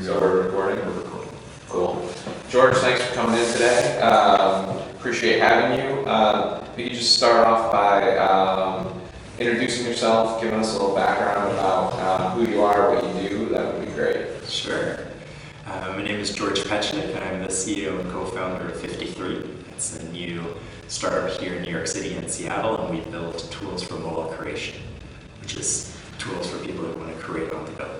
So we're recording? We're recording. Cool. George, thanks for coming in today. Appreciate having you. If you could just start off by introducing yourself, giving us a little background about who you are, what you do, that would be great. Sure. My name is Georg and I'm the CEO and co-founder of 53. It's a new startup here in New York City and Seattle, and we build tools for mobile creation, which is tools for people who want to create on the go.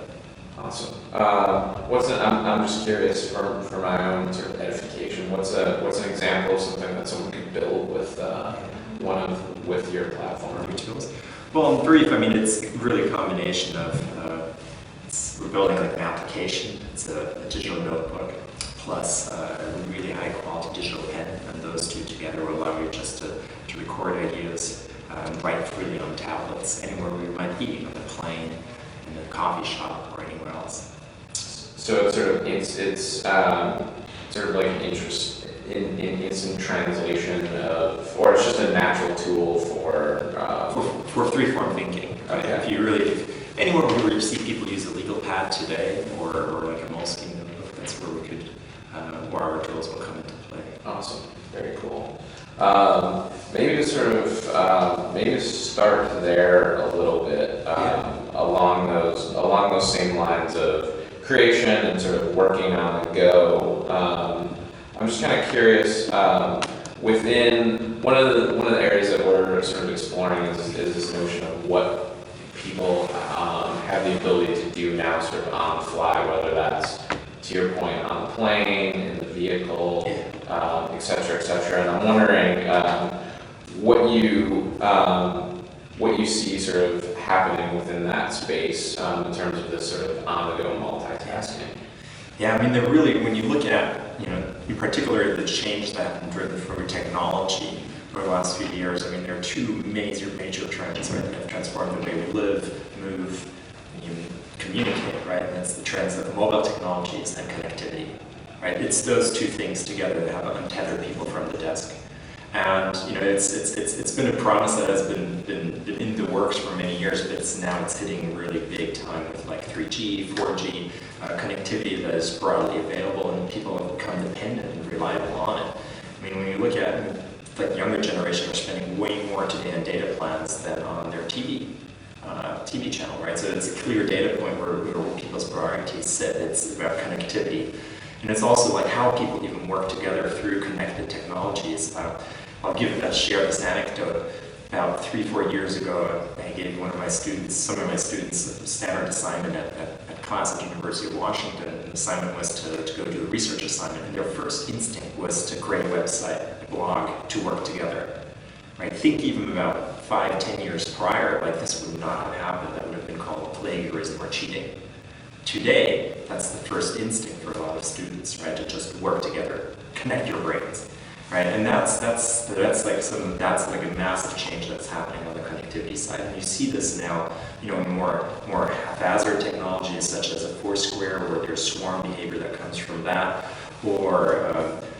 Awesome. I'm just curious for my own sort of edification. What's an example of something that someone could build with with your platform or your tools? Well, in brief, I mean, it's really a combination of we're building like an application. It's a digital notebook plus a really high quality digital pen, and those two together will allow you just to record ideas, write freely on tablets, anywhere we might be, on the plane, in a coffee shop, or anywhere else. So it's sort of like an interest in instant translation or it's just a natural tool for free-form thinking. Right? Okay. If anywhere where you see people use a legal pad today, or like a Moleskine notebook, that's where we could, where our tools will come into play. Awesome, very cool. Maybe to start there a little bit, along those same lines of creation and sort of working on the go. I'm just kind of curious. Within one of the areas that we're sort of exploring is this notion of what people have the ability to do now, sort of on the fly, whether that's, to your point, on the plane, in the vehicle, et cetera, et cetera. And I'm wondering what you see sort of happening within that space in terms of this sort of on-the-go multitasking. Yeah, I mean, they're really, when you look at, in particular, the change that has been driven from technology over the last few years, I mean, there are two major trends, right, that have transformed the way we live, move, and even communicate, right? And that's the trends of mobile technologies and connectivity, right? It's those two things together that have untethered people from the desk. And it's been a promise that has been in the works for many years, but it's hitting really big time with like 3G, 4G connectivity that is broadly available, and people have become dependent and reliable on it. I mean, when you look at like younger generation are spending way more today on data plans than on their TV channel, right? So it's a clear data point where people's priorities sit. It's about connectivity. And it's also like how people even work together through connected technologies. I'll share this anecdote. About 3-4 years ago, I gave some of my students a standard assignment at class at the University of Washington. And the assignment was to go do a research assignment, and their first instinct was to create a website, a blog, to work together. Right? Think even about 5-10 years prior, like this would not have happened. That would have been called plagiarism or cheating. Today, that's the first instinct for a lot of students, right? To just work together, connect your brains, right? And that's like a massive change that's happening on the connectivity side. And you see this now, in more haphazard technologies such as a Foursquare, where there's swarm behavior that comes from that, or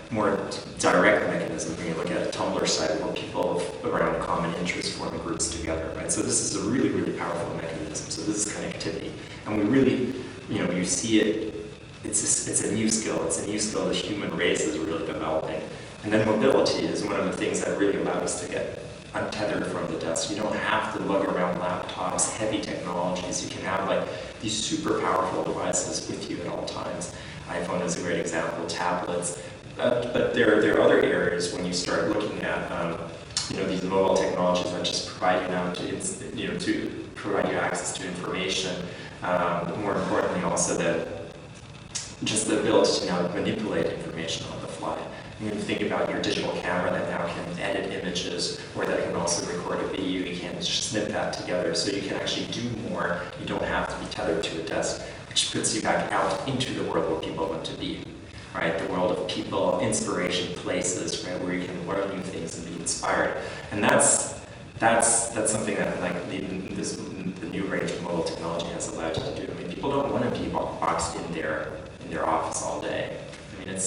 more direct mechanism. When you look at a Tumblr site where people around common interests form groups together, right? So this is a really, really powerful mechanism. So this is connectivity, and we really, you see it. It's a new skill. It's a new skill the human race is really developing. And then mobility is one of the things that really allows us to get untethered from the desk. You don't have to lug around laptops, heavy technologies. You can have like these super powerful devices with you at all times. iPhone is a great example, tablets. But there are other areas when you start looking at these mobile technologies that just provide you now to provide you access to information. But more importantly, also that just the ability to now manipulate information on the fly. When you think about your digital camera that now can edit images, or that can also record a video, you can just snip that together, so you can actually do more. You don't have to be tethered to a desk, which puts you back out into the world where people want to be. Right, the world of people, inspiration, places, right, where you can learn new things and be inspired, and that's something that the new range of mobile technology has allowed you to do. I mean, people don't want to be boxed in their office all day. I mean,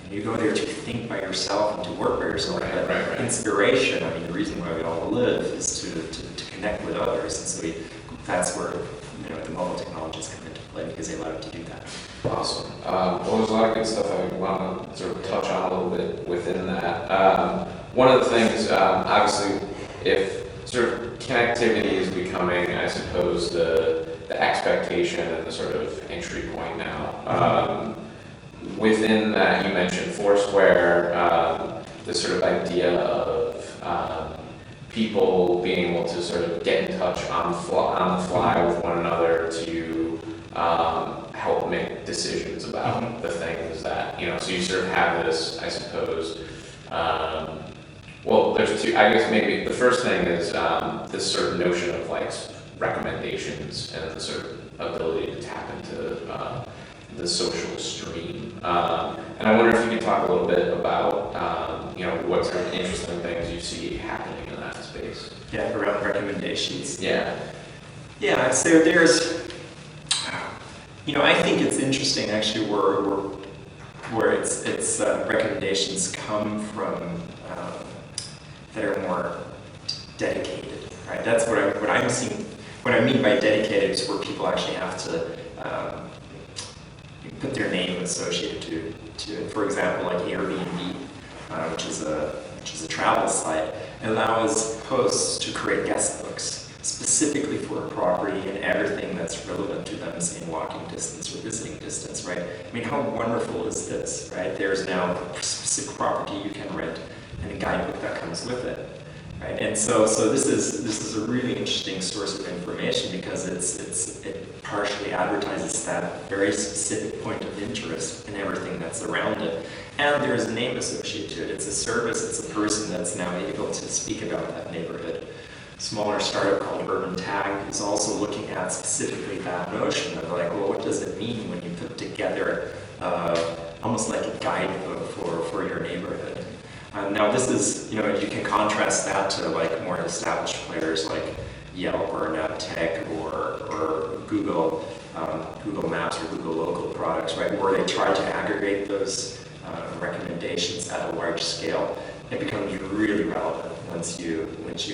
you go there to think by yourself and to work by yourself. Right. Inspiration. I mean, the reason why we all live is to connect with others, and so that's where the mobile technologies come into play because they allow you to do that. Awesome. Well, there's a lot of good stuff I want to sort of touch on a little bit within that. One of the things, obviously, if sort of connectivity is becoming, I suppose, the expectation and the sort of entry point now. Within that, you mentioned Foursquare, this sort of idea of people being able to sort of get in touch on the fly with one another to help make decisions about the things that, so you sort of have this, I suppose, well, there's two, I guess maybe the first thing is this sort of notion of like recommendations and the sort of ability to tap into the social stream. And I wonder if you could talk a little bit about, what sort of interesting things you see happening in that space. Yeah, around recommendations. Yeah. Yeah, so there's, I think it's interesting actually where it's recommendations come from that are more dedicated, right? That's what I'm seeing. What I mean by dedicated is where people actually have to put their name associated to it. For example, like Airbnb, which is a travel site, allows hosts to create guest books specifically for a property and everything that's relevant to them, say in walking distance or visiting distance, right? I mean, how wonderful is this, right? There's now a specific property you can rent and a guidebook that comes with it, right? And so this is a really interesting source of information because it partially advertises that very specific point of interest and everything that's around it. And there's a name associated to it. It's a service, it's a person that's now able to speak about that neighborhood. Smaller startup called Urban Tag is also looking at specifically that notion of like, well, what does it mean when you put together almost like a guidebook for your neighborhood? Now this is, you can contrast that to like more established players like Yelp or NavTech or Google Maps or Google Local products, right, where they try to aggregate those recommendations at a large scale. It becomes really relevant once you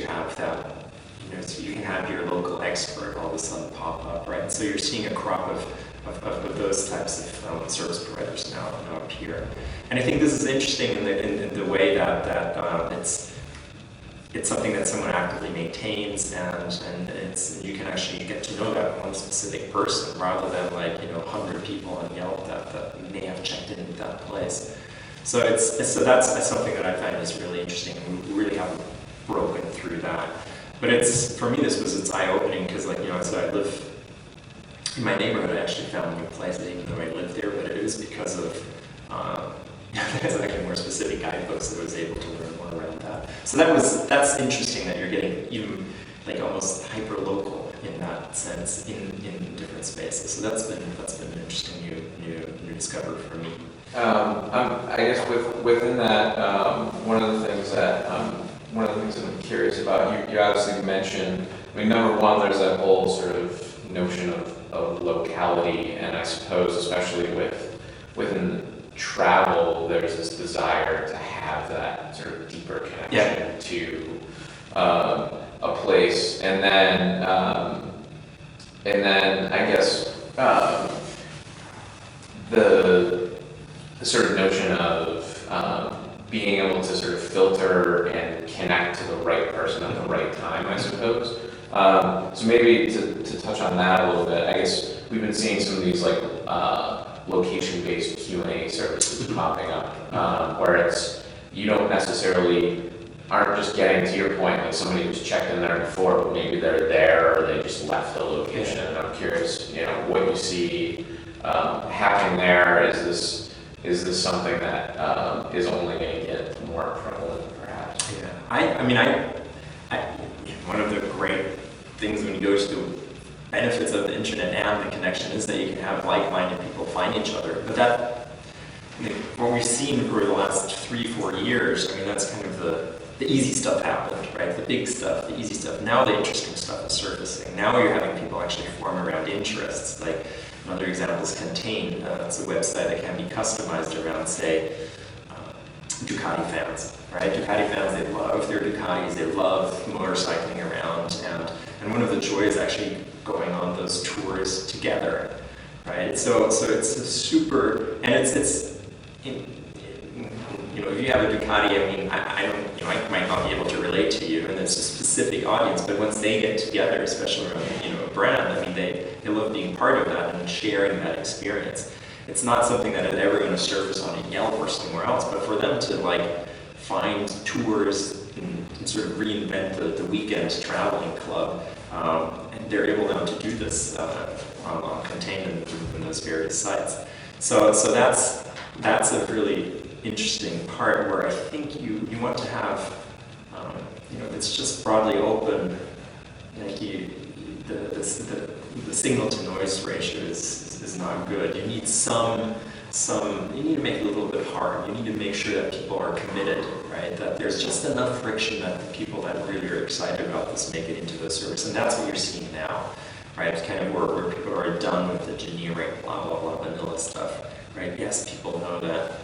have that, so you can have your local expert all of a sudden pop up, right? So you're seeing a crop of those types of service providers now appear. And I think this is interesting in the way that it's something that someone actively maintains, and you can actually get to know that one specific person rather than like 100 people on Yelp that may have checked in with that place. So that's something that I find is really interesting, and we really haven't broken through that. But for me this was eye-opening because so I live in my neighborhood. I actually found a new place even though I lived there, but it was because of there's actually more specific guidebooks that I was able to learn more around that. So that's interesting that you're getting even like almost hyper local in that sense in different spaces. So that's been an interesting new discovery for me. I guess within that, one of the things that I'm curious about, you obviously mentioned, number one, there's that whole sort of notion of locality, and I suppose especially within travel, there's this desire to have that sort of deeper connection to a place, and then I guess the sort of notion of being able to sort of filter and connect to the right person at the right time, I suppose. So maybe to touch on that a little bit, I guess we've been seeing some of these like location-based Q&A services popping up, where you don't necessarily aren't just getting to your point, like somebody who's checked in there before, but maybe they're there or they just left the location. And I'm curious, what you see happening there. Is this something that is only going to get more prevalent, perhaps? Yeah, I one of the great things when you go to the benefits of the internet and the connection is that you can have like-minded people find each other. But what we've seen over the last 3-4 years, that's kind of the easy stuff happened, right? The big stuff, the easy stuff. Now the interesting stuff is surfacing. Now you're having people actually form around interests. Like another example is Contain. It's a website that can be customized around, say, Ducati fans, right? Ducati fans, they love their Ducatis, they love motorcycling around, And one of the joys actually going on those tours together, right? So it's a super, and it's if you have a Ducati, I mean, I don't, I might not be able to relate to you, and it's a specific audience, but once they get together, especially around, a brand, I mean, they love being part of that and sharing that experience. It's not something that is ever going to surface on a Yelp or somewhere else, but for them to like find tours and sort of reinvent the weekend traveling club, and they're able now to do this contained in those various sites. So that's a really interesting part where I think you want to have, it's just broadly open. Like the signal to noise ratio is not good. You need you need to make it a little bit hard. You need to make sure that people are committed, right? That there's just enough friction that the people that really are excited about this make it into the service. And that's what you're seeing now, right? It's kind of where people are done with the generic blah, blah, blah, vanilla stuff, right? Yes, people know that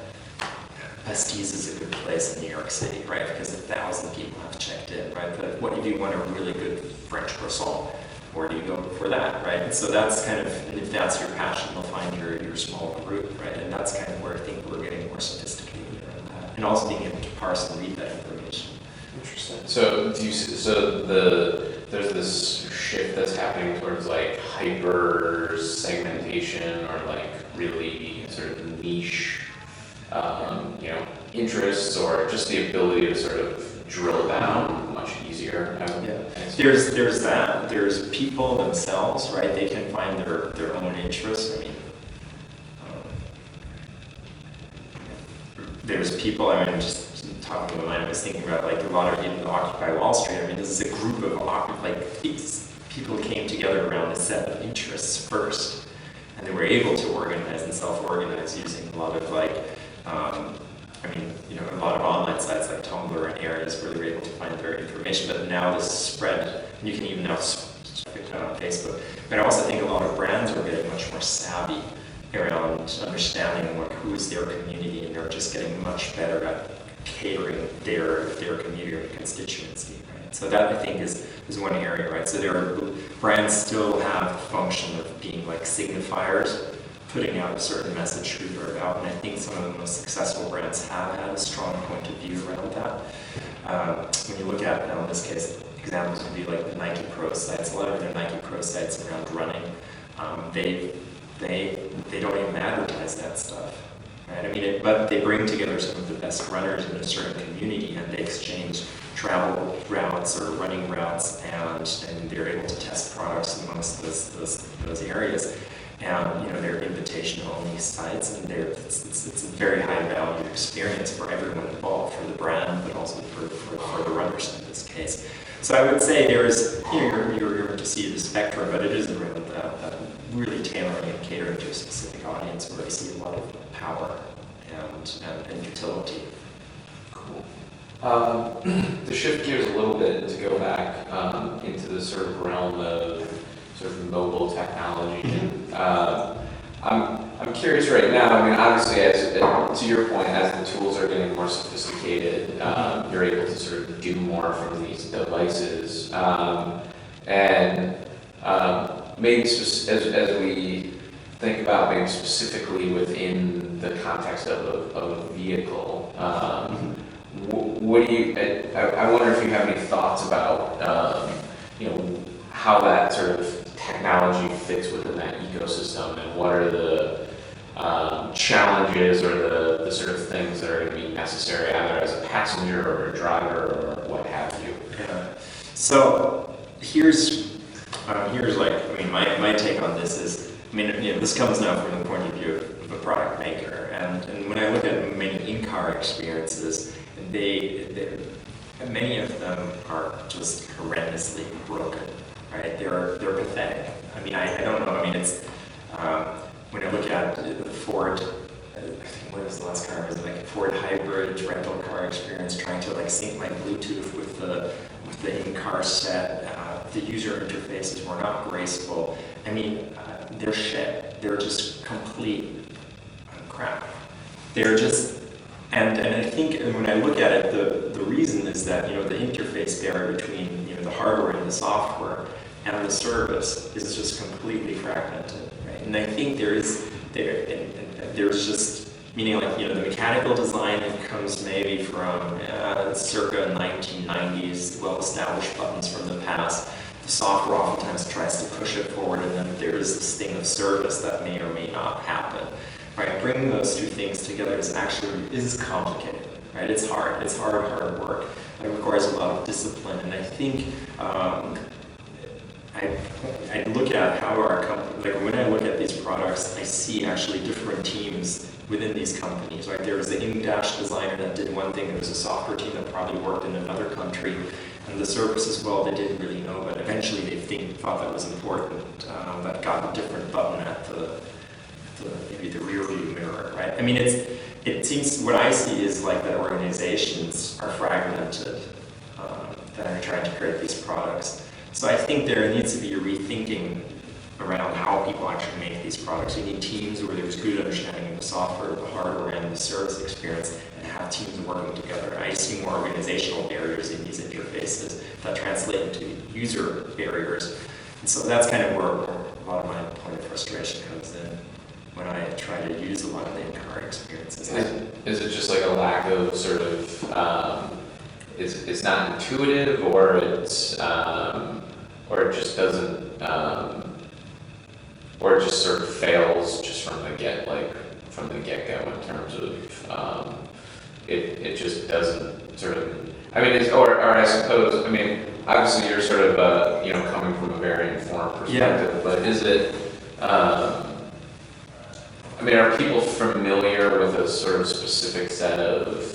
Pastis is a good place in New York City, right? Because 1,000 people have checked in, right? But what if you want a really good French croissant? Where do you go for that, right? And so that's kind of, and if that's your passion, you'll find your small group, right? And that's kind of where I think we're getting more sophisticated around that, and also being able to parse and read that information. Interesting. So there's this shift that's happening towards like hyper segmentation or like really sort of niche, interests, or just the ability to sort of drill down much easier. There's that. There's people themselves, right? They can find their own interests. I mean, there's people. I mean, just talking to my mind, I was thinking about like a lot of people Occupy Wall Street. I mean, this is a group of these people came together around a set of interests first, and they were able to organize and self-organize using a lot of a lot of online sites like Tumblr and areas where they were able to find their information. But now this spread, and you can even now check it out on Facebook. But I also think a lot of brands are getting much more savvy around understanding who is their community, and they're just getting much better at catering their community or constituency. Right? So that I think is one area, right? So brands still have the function of being like signifiers, putting out a certain message who they're about, and I think some of the most successful brands have had a strong point of view around that. When you look at, now in this case, examples would be like the Nike Pro sites. A lot of their Nike Pro sites around running, they don't even advertise that stuff, right? I mean, but they bring together some of the best runners in a certain community, and they exchange travel routes or running routes, and they're able to test products amongst those areas. And they're invitation-only sites, and it's a very high-value experience for everyone involved, for the brand, but also for the runners in this case. So I would say there is, you're going to see the spectrum, but it is around that really tailoring and catering to a specific audience where I see a lot of power and utility. Cool. To shift gears a little bit, to go back into the sort of realm of sort of mobile technology. I'm curious right now. I mean, obviously, to your point, as the tools are getting more sophisticated, you're able to sort of do more from these devices, and maybe as we think about maybe specifically within the context of a vehicle. What do you? I wonder if you have any thoughts about how that sort of technology fits within that ecosystem, and what are the challenges or the sort of things that are going to be necessary either as a passenger or a driver or what have you. Yeah. So here's my take on this is, this comes now from the point of view of a product maker, and when I look at many in-car experiences, many of them are just horrendously broken. Right, they're pathetic. I mean, I don't know. I mean, it's when I look at the Ford. I think what was the last car? Was it like a Ford hybrid rental car experience? Trying to like sync my Bluetooth with the in-car set. The user interfaces were not graceful. I mean, they're shit. They're just complete crap. They're just. And I think when I look at it, the reason is that the interface barrier between the hardware and the software and the service is just completely fragmented, right? And I think there's just, meaning like, the mechanical design comes maybe from circa 1990s, well-established buttons from the past. The software oftentimes tries to push it forward, and then there's this thing of service that may or may not happen, right? Bringing those two things together is complicated, right? It's hard work. It requires a lot of discipline, and I think I look at how our company, like when I look at these products, I see actually different teams within these companies, right? There was the in-dash designer that did one thing, there was a software team that probably worked in another country, and the service as well, they didn't really know, but eventually they thought that was important, that got a different button at maybe the rear view mirror, right? I mean, it seems, what I see is like that organizations are fragmented, that are trying to create these products. So I think there needs to be a rethinking around how people actually make these products. You need teams where there's good understanding of the software, the hardware, and the service experience, and have teams working together. I see more organizational barriers in these interfaces that translate into user barriers. And so that's kind of where a lot of my point of frustration comes in when I try to use a lot of the in-car experiences. Is it just like a lack of sort of, it's not intuitive, or or it just doesn't, or it just sort of fails just from the get-go in terms of, it just doesn't sort of, I mean, or I suppose, I mean, obviously you're sort of, coming from a very informed perspective, but is it, I mean, are people familiar with a sort of specific set of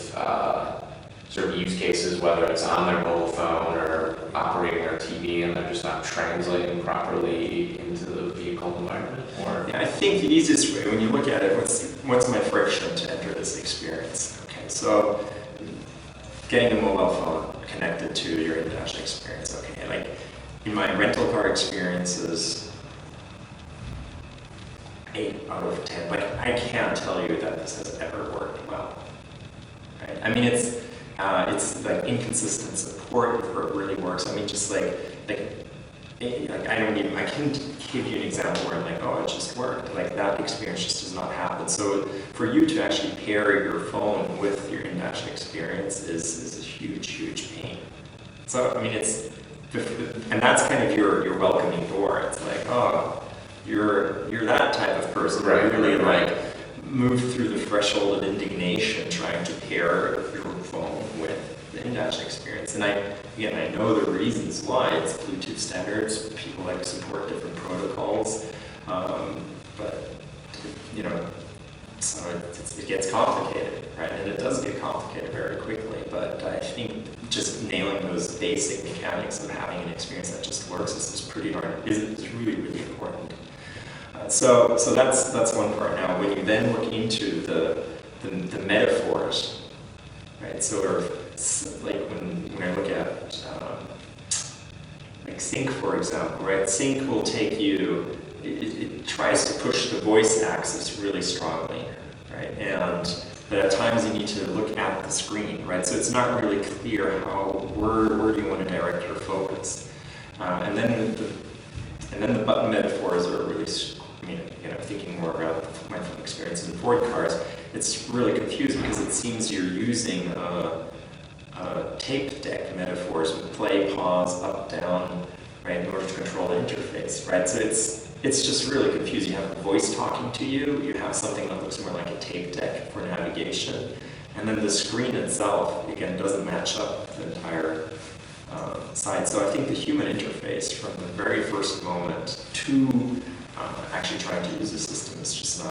sort of use cases, whether it's on their mobile phone or operating their TV, and they're just not translating properly into the vehicle environment? Or I think the easiest way, when you look at it, what's my friction to enter this experience? Okay, so getting a mobile phone connected to your in-dash experience. Okay, like in my rental car experiences, 8 out of 10. Like, I can't tell you that this has ever worked well. Right? I mean, it's like inconsistent support before it really works. I mean, just like I can give you an example where I'm like, oh, it just worked. Like, that experience just does not happen. So for you to actually pair your phone with your in-dash experience is a huge, huge pain. So, I mean, and that's kind of your welcoming door. It's like, oh, you're that type of person, right? Really like move through the threshold of indignation trying to pair your phone with the in-dash experience. And I know the reasons why. It's Bluetooth standards. People like to support different protocols, but so it gets complicated, right? And it does get complicated very quickly. But I think just nailing those basic mechanics of having an experience that just works is really, really important. So that's one part. Now, when you then look into the metaphors, right? Sort of like when I look at like sync, for example, right? Sync will take you. It tries to push the voice axis really strongly, right? But at times you need to look at the screen, right? So it's not really clear where do you want to direct your focus, and then the button metaphors are really. Thinking more about my experience in Ford cars, it's really confusing because it seems you're using tape deck metaphors with play, pause, up, down, right, in order to control the interface, right? So it's just really confusing. You have a voice talking to you, you have something that looks more like a tape deck for navigation, and then the screen itself, again, doesn't match up the entire side. So I think the human interface from the very first moment to actually trying to use the system is just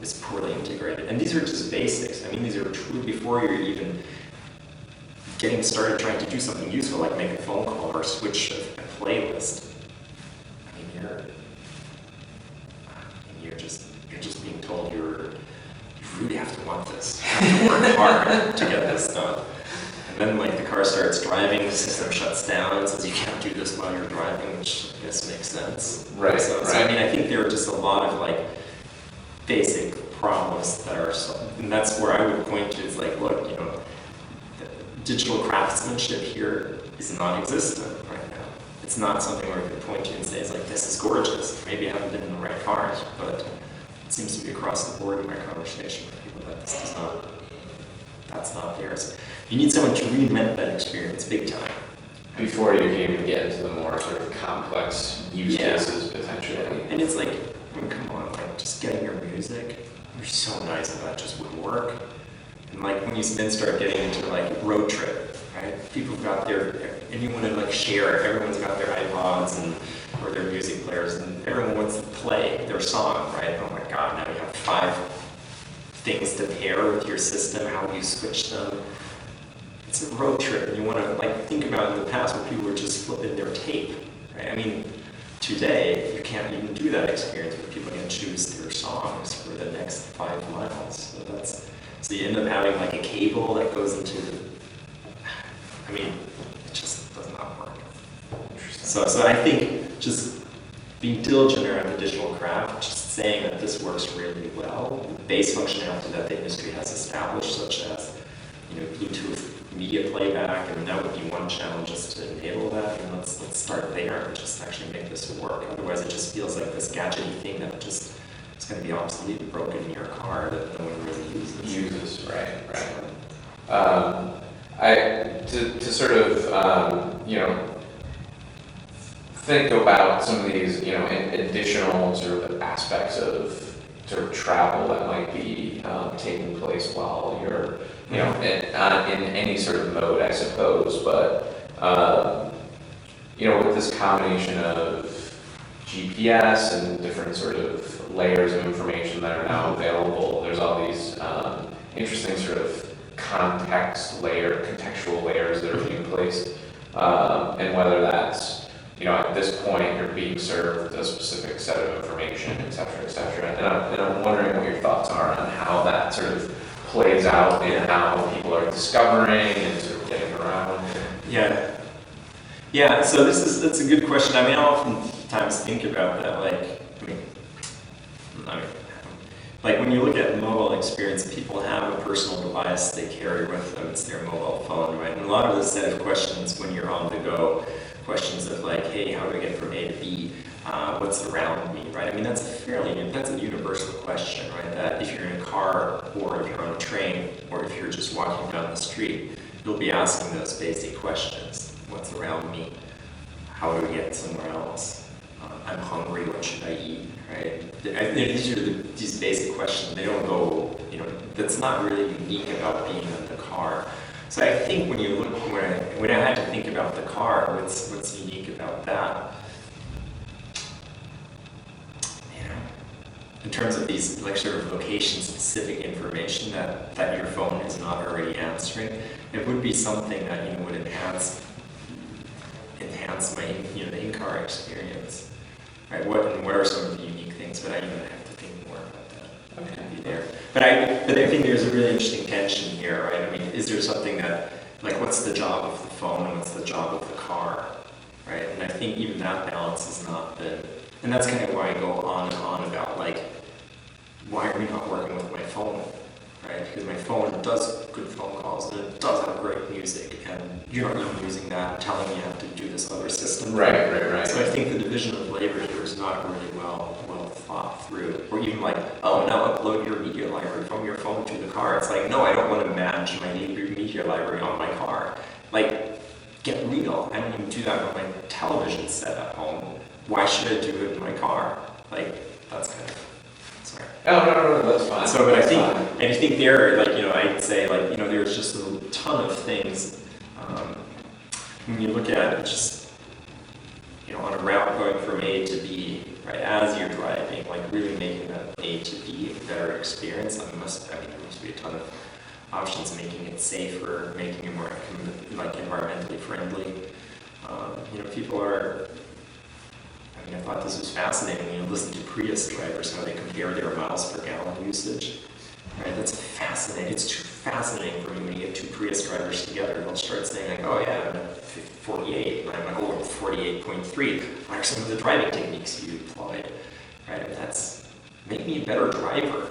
it's poorly integrated. And these are just basics. I mean, these are true before you're even getting started trying to do something useful, like make a phone call or switch a playlist. I mean, you're just being told you really have to want this. You have to work hard to get this done. And then, like, the car starts driving, the system shuts down and says you can't do this while you're driving, which I guess makes sense. Right. So I mean, I think there are just a lot of like basic problems that are, and that's where I would point to. Is like, look, digital craftsmanship here is non-existent right now. it's not something where I can point to and say, it's like, this is gorgeous. Maybe I haven't been in the right cars, but it seems to be across the board in my conversation with people that this does not, that's not theirs. You need someone to reinvent that experience big time. Before you can even get into the more sort of complex use cases, potentially. And it's like, I mean, come on, like, just getting your music, you're so nice that just would work. And like, when you then start getting into like road trip, right? People have got and you want to like share, everyone's got their iPods or their music players, and everyone wants to play their song, right? Oh my God, now you have 5 things to pair with your system, how do you switch them? It's a road trip, and you want to like think about in the past where people were just flipping their tape, right? I mean, today you can't even do that experience where people can choose their songs for the next 5 miles. So you end up having like a cable that goes into, I mean, it just does not work. So I think just being diligent around the digital craft, just saying that this works really well, the base functionality that the industry has established, such as Bluetooth media playback, and that would be one challenge just to enable that. And let's start there and just actually make this work. Otherwise, it just feels like this gadgety thing that just is going to be obsolete and broken in your car that no one really uses. Right. To sort of think about some of these additional sort of aspects of sort of travel that might be taking place while you're in any sort of mode, I suppose. But with this combination of GPS and different sort of layers of information that are now available, there's all these interesting sort of contextual layers that are being placed, and whether that's at this point you're being served a specific set of information, et cetera, and I'm wondering what your thoughts are on how that sort of plays out and how people are discovering and sort of getting around. Yeah. So that's a good question. I mean, I oftentimes think about that. Like when you look at mobile experience, people have a personal device they carry with them. It's their mobile phone, right? And a lot of the set of questions when you're on the go, questions of like, hey, how do I get from A to B? What's around me, right? I mean, that's a universal question, right? That if you're in a car, or if you're on a train, or if you're just walking down the street, you'll be asking those basic questions. What's around me? How do I get somewhere else? I'm hungry, what should I eat, right? These are these basic questions. They don't go, that's not really unique about being in the car. So I think when you look, when I had to think about the car, what's unique about that? In terms of these like sort of location-specific information that your phone is not already answering, it would be something that would enhance my the in-car experience, right? What are some of the unique things? But I even have to think more about that. Okay. Be there. But I think there's a really interesting tension here, right? I mean, is there something that like what's the job of the phone and what's the job of the car, right? And I think even that balance has not been. And that's kind of why I go on and on about like, why are we not working with my phone, right? Because my phone does good phone calls and it does have great music, and you're not even using that and telling me you have to do this other system. Right. So I think the division of labor here is not really well thought through. Or even like, oh, now upload your media library from your phone to the car. It's like, no, I don't want to manage my media library on my car. Like, get real. I don't even do that on my television set at home. Why should I do it in my car? Like, that's kind of, sorry. Oh, no, that's fine. So, but I think there, like, I'd say, like, there's just a ton of things, when you look at it, just, on a route going from A to B, right, as you're driving, like, really making that A to B a better experience. There must be a ton of options, making it safer, making it more, like, environmentally friendly. People are, I thought this was fascinating when you listen to Prius drivers, how they compare their miles per gallon usage. Right? That's fascinating. It's too fascinating for me when you get 2 Prius drivers together. They'll start saying, like, oh yeah, I'm at 48, and I'm like, oh, 48.3. What are some of the driving techniques you employed? Right? And that's make me a better driver.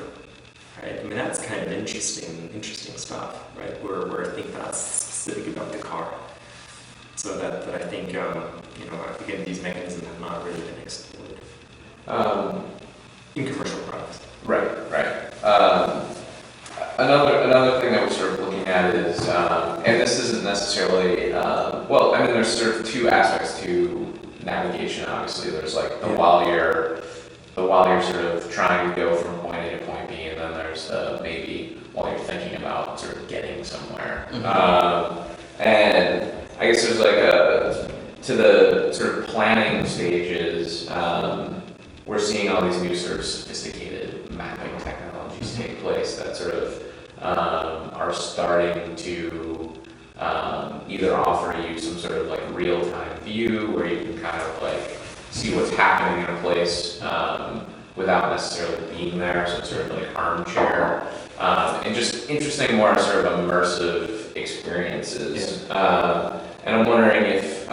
Right? I mean, that's kind of interesting stuff, right? Where I think that's specific about the car. So that I think, I think again, these mechanisms have not really been explored Um, in commercial products. Right, right. Another thing that we're sort of looking at is, and this isn't necessarily, well, I mean, there's sort of two aspects to navigation. Obviously, there's like the while you're sort of trying to go from point A to point B, and then there's maybe while you're thinking about sort of getting somewhere. And I guess there's like to the sort of planning stages. We're seeing all these new sort of sophisticated mapping technologies take place that sort of are starting to either offer you some sort of like real-time view where you can kind of like see what's happening in a place without necessarily being there, so it's sort of like armchair, and just interesting, more sort of immersive experiences. And I'm wondering if,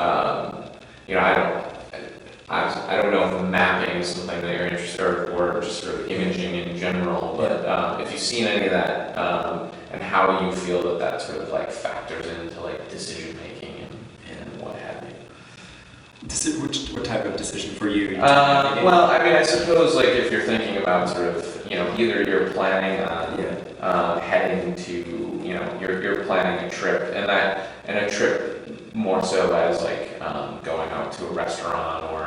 I don't know if mapping is something that you're interested in, or just sort of imaging in general, but if you've seen any of that, and how you feel that sort of like factors into like decision making and what have you. What type of decision for you? Well, I mean, I suppose like if you're thinking about sort of, either you're planning on heading to, you're planning a trip, and a trip more so as like going out to a restaurant, or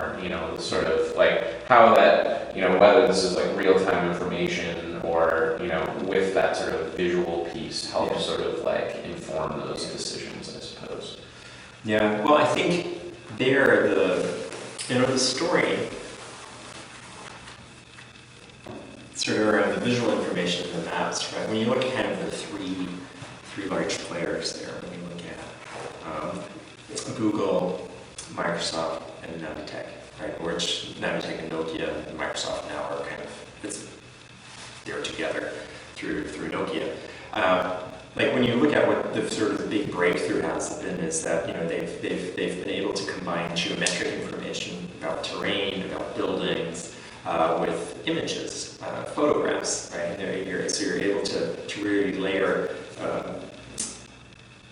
the sort of like how that, whether this is like real-time information or with that sort of visual piece helps sort of like inform those decisions, I suppose. Yeah, well, I think the story sort of around the visual information in the maps, right? When you look at kind of the three large players there, when you look at Google, Microsoft, and Navitech, right? Which Navitech and Nokia and Microsoft now are kind of, they're together through Nokia. Like when you look at what the sort of big breakthrough has been, is that they've been able to combine geometric information about terrain, about buildings, with images, photographs, right? And so you're able to really layer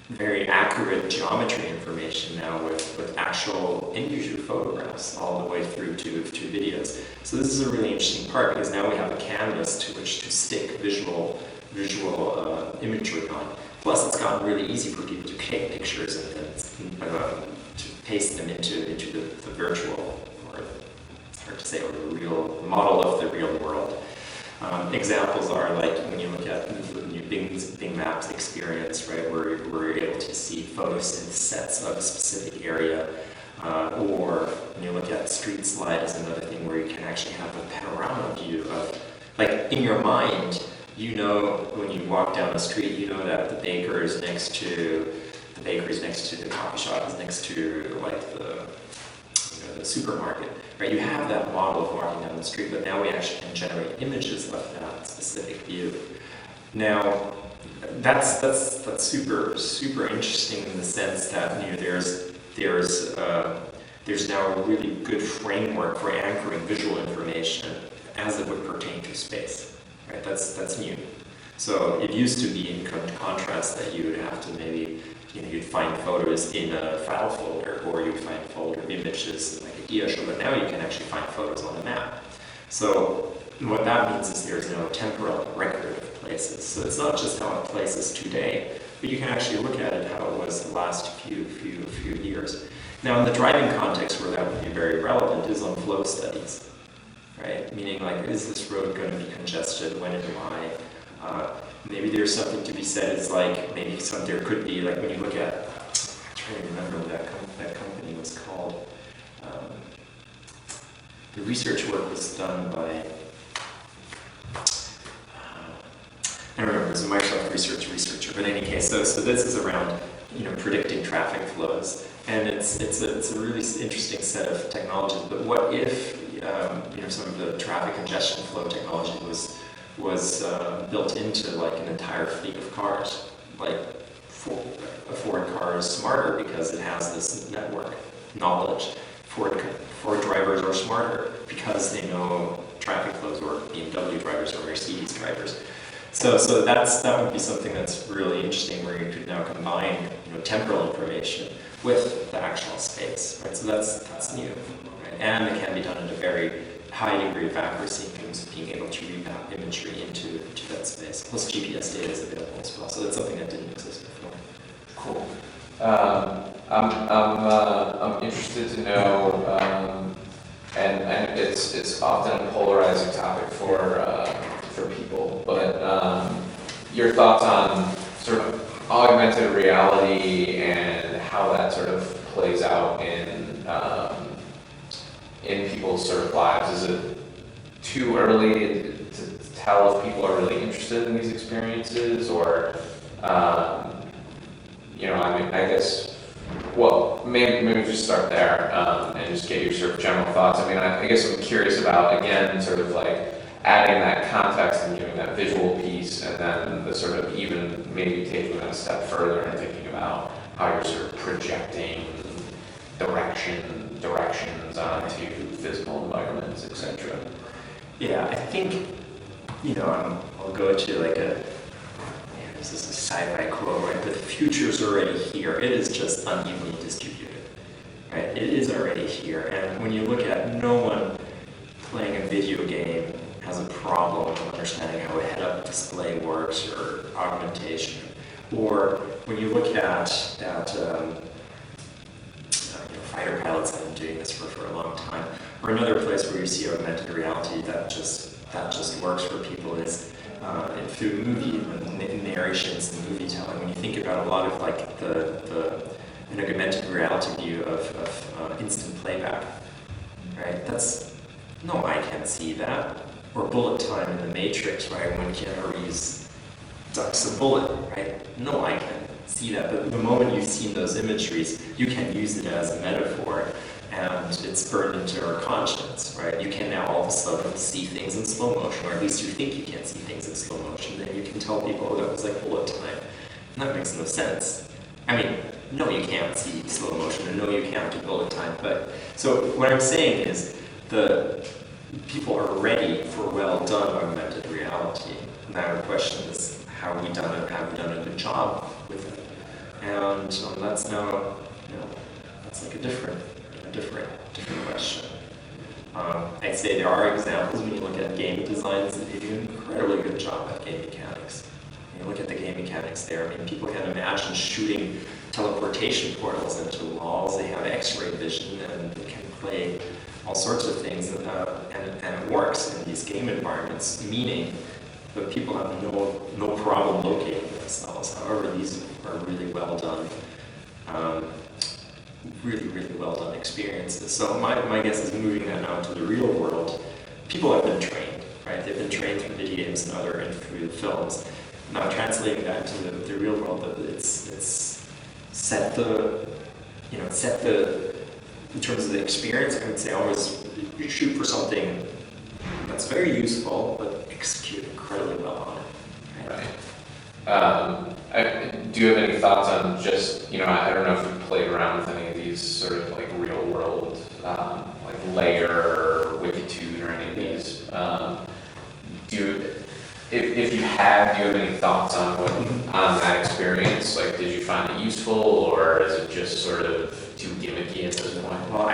very accurate geometry information now with actual in-user photographs all the way through to videos. So this is a really interesting part, because now we have a canvas to which to stick visual imagery on. Plus, it's gotten really easy for people to take pictures and to paste them into the virtual, or it's hard to say, or the real model of the real world. Examples are like when you look at the new Bing Maps experience, right, where you're able to see photosets of a specific area, or when you look at Street Slide is another thing where you can actually have a panorama view of, like in your mind, when you walk down the street, that the baker is next to the coffee shop is next to like the supermarket, right? You have that model of walking down the street, but now we actually can generate images of that specific view. Now, that's super interesting in the sense that there's now a really good framework for anchoring visual information as it would pertain to space. Right, that's new. So it used to be in contrast that you would have to maybe, you'd find photos in a file folder, or you'd find folder images like a geoshow, but now you can actually find photos on a map. So what that means is there's no temporal record of places. So it's not just how a place is today, but you can actually look at it how it was the last few years. Now in the driving context where that would be very relevant is on flow studies. Right? Meaning, like, is this road going to be congested? When am I? Maybe there's something to be said. It's like maybe there could be, like, when you look at, I'm trying to remember what that company was called. The research work was done by, I don't remember. It was a Microsoft researcher. But in any case, so this is around predicting traffic flows, and it's a really interesting set of technologies. But what if some of the traffic congestion flow technology was built into like an entire fleet of cars? Like a Ford car is smarter because it has this network knowledge. Ford drivers are smarter because they know traffic flows, or BMW drivers or Mercedes drivers. So that would be something that's really interesting, where you could now combine temporal information with the actual space, right? So that's new, right? And it can be done in a very high degree of accuracy in terms of being able to remap imagery into that space. Plus GPS data is available as well, so that's something that didn't exist before. Cool. I'm interested to know, and it's often a polarizing topic for people, but your thoughts on sort of augmented reality and how that sort of plays out in people's sort of lives. Is it too early to tell if people are really interested in these experiences, or I mean, I guess, well, maybe just start there and just get your sort of general thoughts. I mean, I guess I'm curious about, again, sort of like adding that context and giving that visual piece, and then the sort of even maybe taking that a step further and thinking about how you're sort of projecting directions onto physical environments, etc. Yeah, I think, I'll go to like this is a sci-fi quote, right? But the future's already here. It is just unevenly distributed, right? It is already here. And when you look at no one playing a video game has a problem understanding how a head-up display works or augmentation. Or when you look at fighter pilots have been doing this for a long time. Or another place where you see augmented reality that just works for people is through movie narrations and movie telling. When you think about a lot of like an augmented reality view of instant playback, right? No, I can't see that. Or bullet time in The Matrix, right? When Keanu Reeves ducks a bullet, right? No, I can't see that. But the moment you've seen those imageries, you can use it as a metaphor, and it's burned into our conscience, right? You can now all of a sudden see things in slow motion, or at least you think you can see things in slow motion, then you can tell people, oh, that was like bullet time. And that makes no sense. I mean, no, you can't see slow motion, and no, you can't do bullet time. But so what I'm saying is the people are ready for well-done augmented reality. Now the question is, have we done a good job with it? And that's now, that's like a different question. I'd say there are examples when you look at game designs that they do an incredibly good job at game mechanics. When you look at the game mechanics there, I mean, people can imagine shooting teleportation portals into walls. They have X-ray vision and they can play all sorts of things, and it works in these game environments, meaning that people have no problem locating themselves. However, these are really well done, really well done experiences. So my guess is moving that now to the real world. People have been trained, right? They've been trained through video games and through films. Now translating that to the real world, it's set the in terms of the experience, I would say always you shoot for something that's very useful, but execute incredibly well on it. Right. Do you have any thoughts on just, I don't know if you've played around with any of these sort of like real world, like Layer or Wikitude or any of these? If you have, do you have any thoughts on that experience? Like, did you find it useful, or is it just sort of too gimmicky at this point? Well,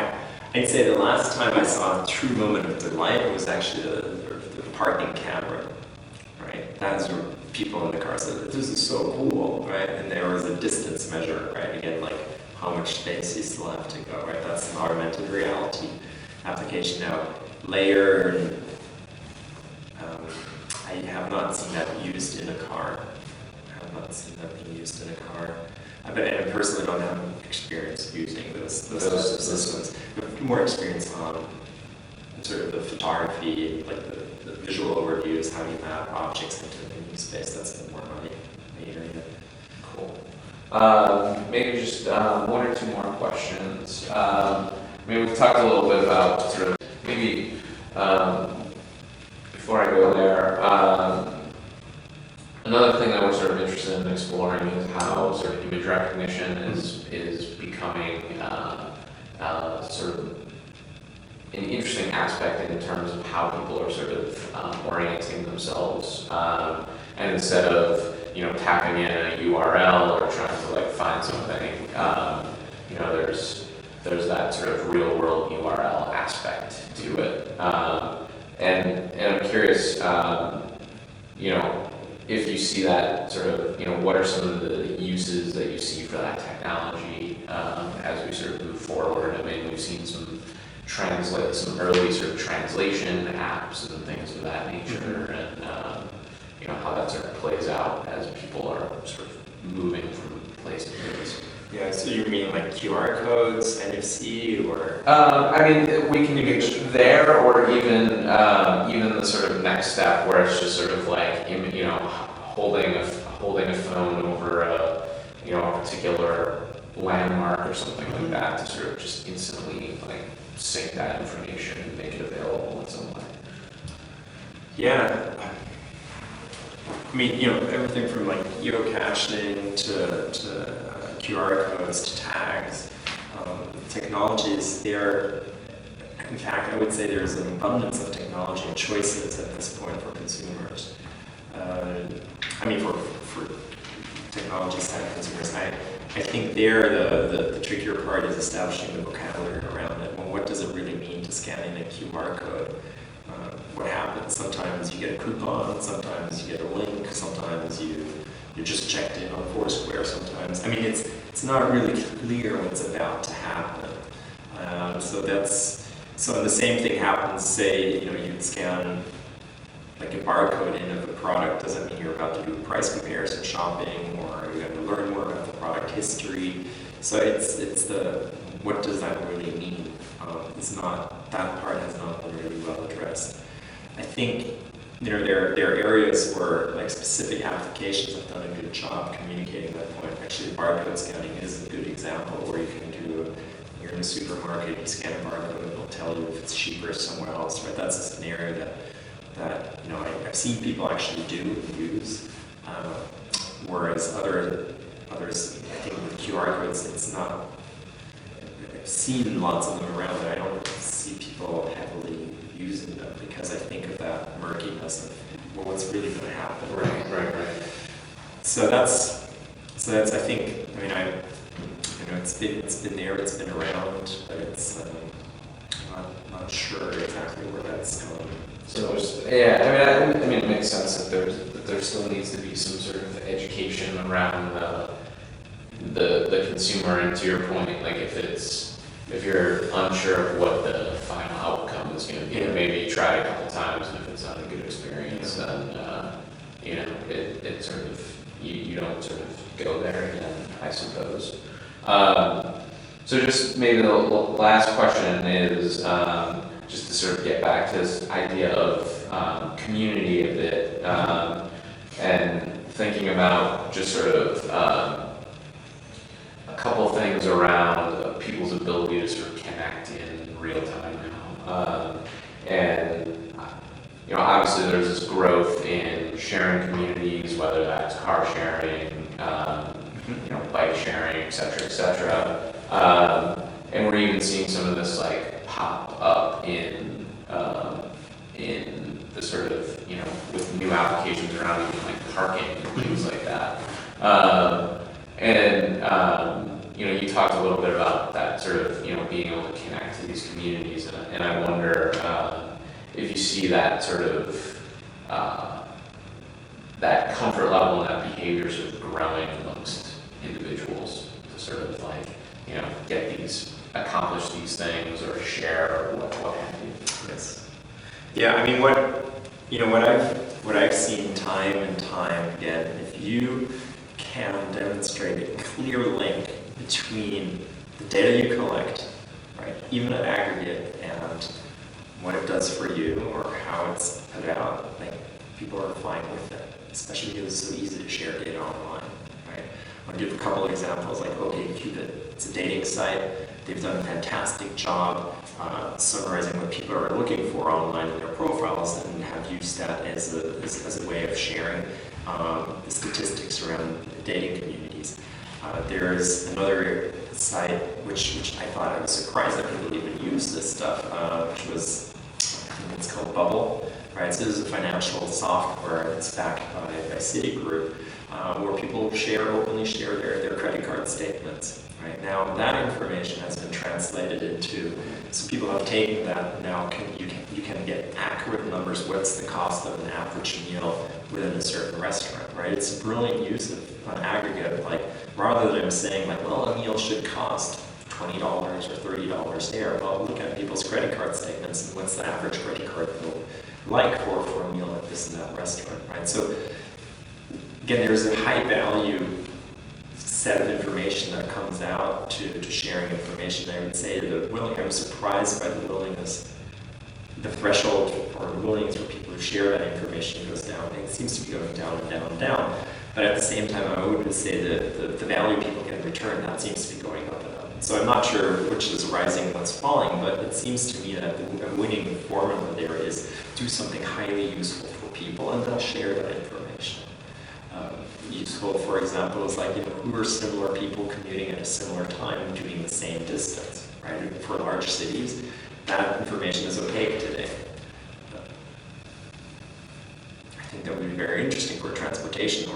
I'd say the last time I saw a true moment of delight was actually the parking camera, right? That's where people in the car said, this is so cool, right? And there was a distance measure, right? Again, like how much space you still have to go, right? That's an augmented reality application. Now, Layer and I have not seen that used in a car. I have not seen that being used in a car. But I personally don't have experience using those systems. But more experience on sort of the photography, like the visual overviews, how you map objects into new space. That's more my area. Cool. Maybe just one or two more questions. Maybe we've talked a little bit about sort of maybe. Before I go there, another thing that we're sort of interested in exploring is how sort of image recognition is becoming sort of an interesting aspect in terms of how people are sort of orienting themselves, and instead of tapping in a URL or trying to like find something, you know, there's that sort of real world URL aspect to it. And I'm curious, you know, if you see that sort of, you know, what are some of the uses that you see for that technology as we sort of move forward? I mean, we've seen some early sort of translation apps and things of that nature, and you know, how that sort of plays out as people are sort of moving from place to place. Yeah, so you mean like QR codes, NFC, or? I mean, we can do there, or even the sort of next step where it's just sort of like, you know, holding a phone over a, you know, a particular landmark or something like that to sort of just instantly like sync that information and make it available in some way. Yeah. I mean, you know, everything from like geocaching to QR codes to tags, technologies, in fact, I would say there's an abundance of technology and choices at this point for consumers. I mean, for technology side consumers, I think the trickier part is establishing the vocabulary around it. Well, what does it really mean to scanning a QR code? What happens? Sometimes you get a coupon, sometimes you get a link, sometimes you're just checked in on Foursquare sometimes. I mean, it's not really clear what's about to happen. So the same thing happens, say, you know, you scan like a barcode in of a product, doesn't mean you're about to do a price comparison shopping, or you're going to learn more about the product history. So it's the, what does that really mean? That part has not been really well addressed. I think, you know, there are areas where like specific applications have done a good job communicating that point. Actually, barcode scanning is a good example where you can do, you're in a supermarket, you scan a barcode, it'll tell you if it's cheaper somewhere else, right? That's a scenario that you know, I've seen people actually do and use, whereas others, I think with QR codes, it's not. I've seen lots of them around, but I don't see people heavily using them because I think of that murkiness of, well, what's really going to happen. Right. So that's I think, I mean, you know, it's been there, it's been around, but it's I'm not sure exactly where that's going. So I mean, it makes sense that there still needs to be some sort of education around the consumer, and to your point, like if you're unsure of what the final outcome is going to be, maybe try a couple times, and if it's not a good experience, then you know, it sort of you don't sort of go there again, I suppose. So just maybe the last question is just to sort of get back to this idea of community a bit, and thinking about just sort of a couple things around people's ability to sort of connect in real time now. And you know, obviously there's this growth in sharing communities, whether that's car sharing, you know, bike sharing, et cetera, and we're even seeing some of this like pop up in the sort of, you know, with new applications around even like parking and things like that. You know, you talked a little bit about that sort of, you know, being able to connect to these communities, and I wonder if you see that sort of that comfort level and that behavior sort of growing amongst individuals to sort of like, you know, accomplish these things or share or what have you. Yes. Yeah, I mean, what I've seen time and time again, if you can demonstrate a clear link between the data you collect, right, even at aggregate, and what it does for you or how it's put out, like, people are fine with it, especially because it's so easy to share data online, right? I'll give a couple of examples, like OkCupid. It's a dating site. They've done a fantastic job summarizing what people are looking for online in their profiles, and have used that as a way of sharing the statistics around dating communities. There's another site which I thought, I was surprised that people even use this stuff, which was, I think it's called Bubble, right? So this is a financial software that's backed by Citigroup, where people openly share their credit card statements. Right now, that information has been translated into, so people have taken that now. You can get accurate numbers. What's the cost of an average meal within a certain restaurant? Right? It's a brilliant use of an aggregate. Like rather than saying like, well, a meal should cost $20 or $30 there. Well, look at people's credit card statements and what's the average credit card bill like for a meal at this and that restaurant, right? So again, there's a high value set of information that comes out to sharing information. I would say that I'm surprised by the willingness, the threshold or the willingness for people to share that information goes down. It seems to be going down and down and down. But at the same time, I would say that the value people get in return, that seems to be going up and up. So I'm not sure which is rising and what's falling, but it seems to me that the winning formula there is do something highly useful for people, and they'll share that information. Useful, for example, is like, who are similar people commuting at a similar time doing the same distance, right? For large cities, that information is opaque today. I think that would be very interesting for a transportation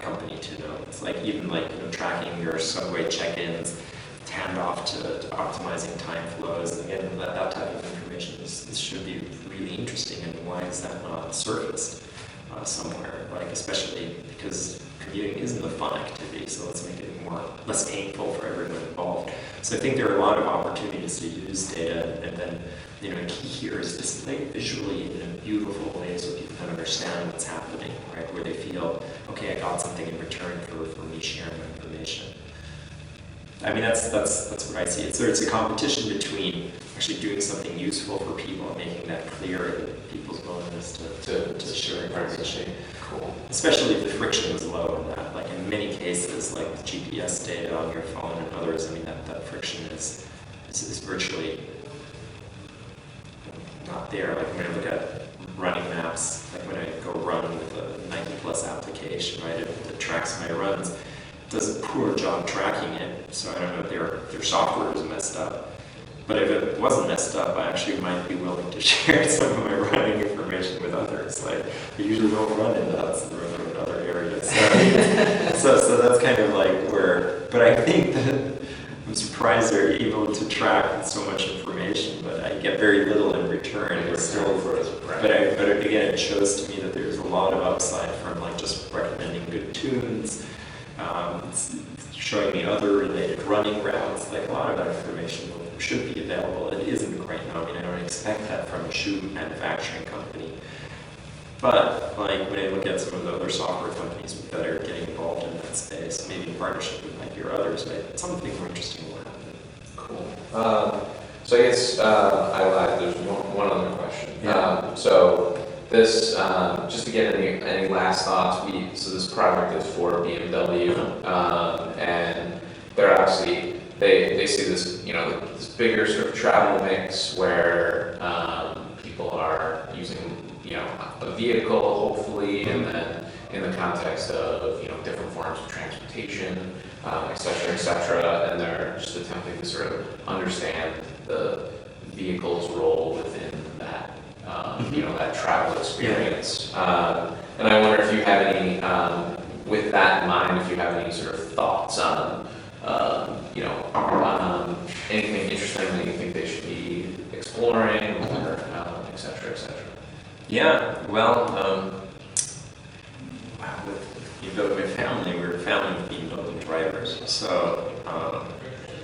company to know. It's like even like tracking your subway check-ins, hand off to optimizing time flows. Again, that type of information this should be really interesting. And why is that not surfaced somewhere? Like especially because commuting isn't a fun activity, so let's make it less painful for everyone involved. So I think there are a lot of opportunities to use data, and then the key here is display it visually in a beautiful way so people can understand what's happening, right? Where they feel, okay, I got something in return for me sharing my information. I mean, that's what I see. It's a competition between actually doing something useful for people and making that clear in people's willingness to share information. Cool. Especially if the friction is low in that. Like in many cases, like with GPS data on your phone and others, I mean, that friction is virtually not there. Like when I look at running maps, like when I go run with a Nike Plus application, right, it tracks my runs. Does a poor job tracking it, so I don't know if their software is messed up. But if it wasn't messed up, I actually might be willing to share some of my running information with others. Like, I usually don't run in Hudson River in other areas. So that's kind of like where, but I think that I'm surprised they're able to track so much information, but I get very little in return. But again, it shows to me that there's a lot of upside from like just recommending good tunes, showing me other related running routes. Like a lot of that information should be available. It isn't right now. I mean, I don't expect that from a shoe manufacturing company. But like when I look at some of the other software companies that are getting involved in that space, maybe in partnership with Nike or others, right, something more interesting will happen. Cool. So I guess I lied. There's one other question. Yeah. So this, just to get any last thoughts, so this project is for BMW, and they're obviously they see this this bigger sort of travel mix where people are using a vehicle hopefully, and then in the context of different forms of transportation, et cetera, and they're just attempting to sort of understand the vehicle's role within that that travel experience. And I wonder if you have any, with that in mind, if you have any sort of thoughts on anything interesting that you think they should be exploring, or et cetera, et cetera. Yeah, well, with my family, we're a family of BMW drivers, so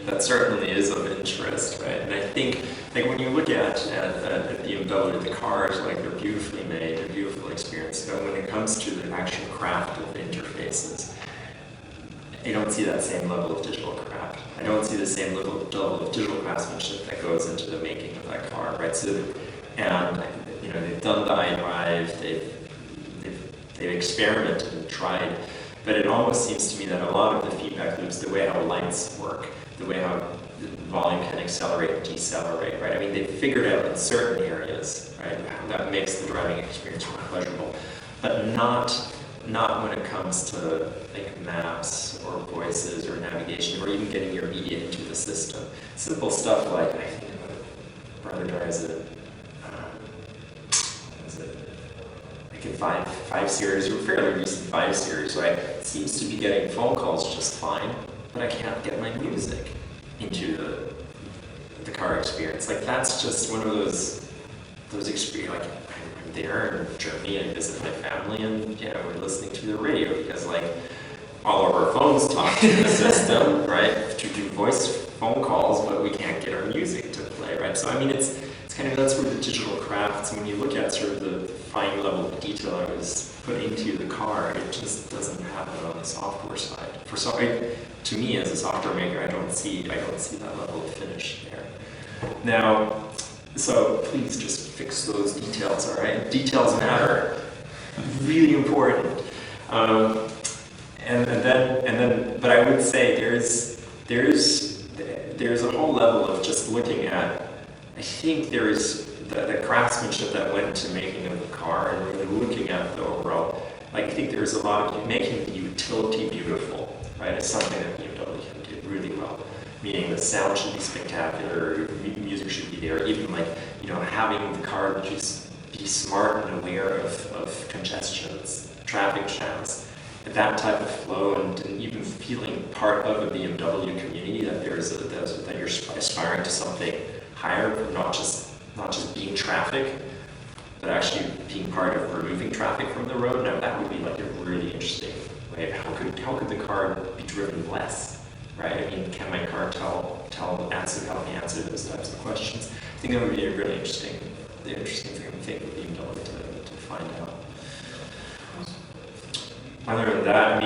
that certainly is of interest, right? And I think, like when you look at BMW, the cars, like they're beautifully made, they're beautiful experience. So when it comes to the actual craft of interfaces, I don't see that same level of digital craft. I don't see the same level of digital craftsmanship that goes into the making of that car, right? So, and they've done the iDrive, they've experimented and tried, but it almost seems to me that a lot of the feedback loops, the way how lights work, the way how the volume can accelerate and decelerate, right? I mean, they've figured out in certain areas, right, how that makes the driving experience more pleasurable, but not when it comes to like maps or voices or navigation or even getting your media into the system. Simple stuff like, I think my brother drives a 5 Series, or fairly recent 5 Series, right, seems to be getting phone calls just fine, but I can't get my music into the car experience. Like, that's just one of those experience. Like, I'm there in Germany, I visit my family, and yeah, we're listening to the radio because, like, all of our phones talk to the system, right, to do voice phone calls, but we can't get our music to play, right? So I mean, it's kind of, that's where the digital crafts, when you look at sort of the fine level of detail I was put into the car, it just doesn't happen on the software side. To me, as a software maker, I don't see that level of finish there. Now, so please just fix those details, all right? Details matter, really important. But I would say there's a whole level of just looking at, I think there's the craftsmanship that went into making of the car and really looking at the overall, like, I think there's a lot of making the utility beautiful, right? It's something that BMW can do really well. Meaning the sound should be spectacular, music should be there, even like, having the car just be smart and aware of congestions, traffic jams, that type of flow, and even feeling part of a BMW community, that that you're aspiring to something higher, not just being traffic, but actually being part of removing traffic from the road. Now that would be like a really interesting way. How could the car be driven less, right? I mean, can my car help me answer those types of questions? I think that would be a really interesting thing I think with BMW to find out. Other than that,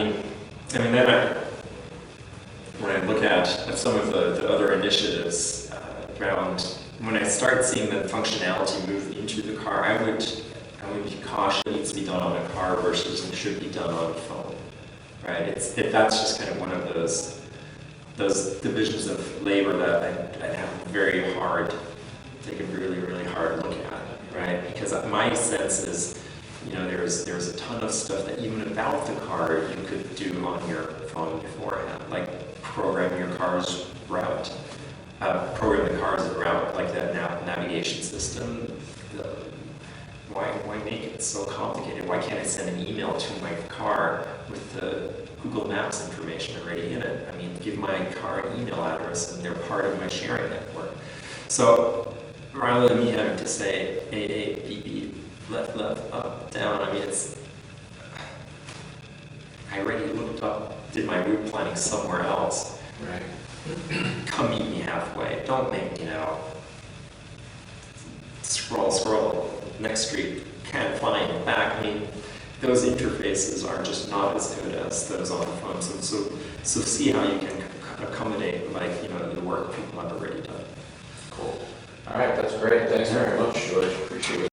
when I look at some of the other initiatives around, when I start seeing the functionality move into the car, I would be cautious. It needs to be done on a car versus it should be done on a phone, right? That's just kind of one of those divisions of labor that I'd have very hard, take a really, really hard look at, right? Because my sense is, there's a ton of stuff that even about the car you could do on your phone beforehand, like program your car's route, program the car's route, like that navigation system. Why make it so complicated? Why can't I send an email to my car with the Google Maps information already in it? I mean, give my car an email address and they're part of my sharing network. So rather than me having to say A, B, B, left, up, down, I already looked up, did my route planning somewhere else. Right. Come meet me halfway. Don't make me, scroll, next street, can't find it back. I mean, those interfaces are just not as good as those on the phone. So see how you can accommodate, the work people have already done. Cool. All right, that's great. Thanks very much, George. Appreciate it.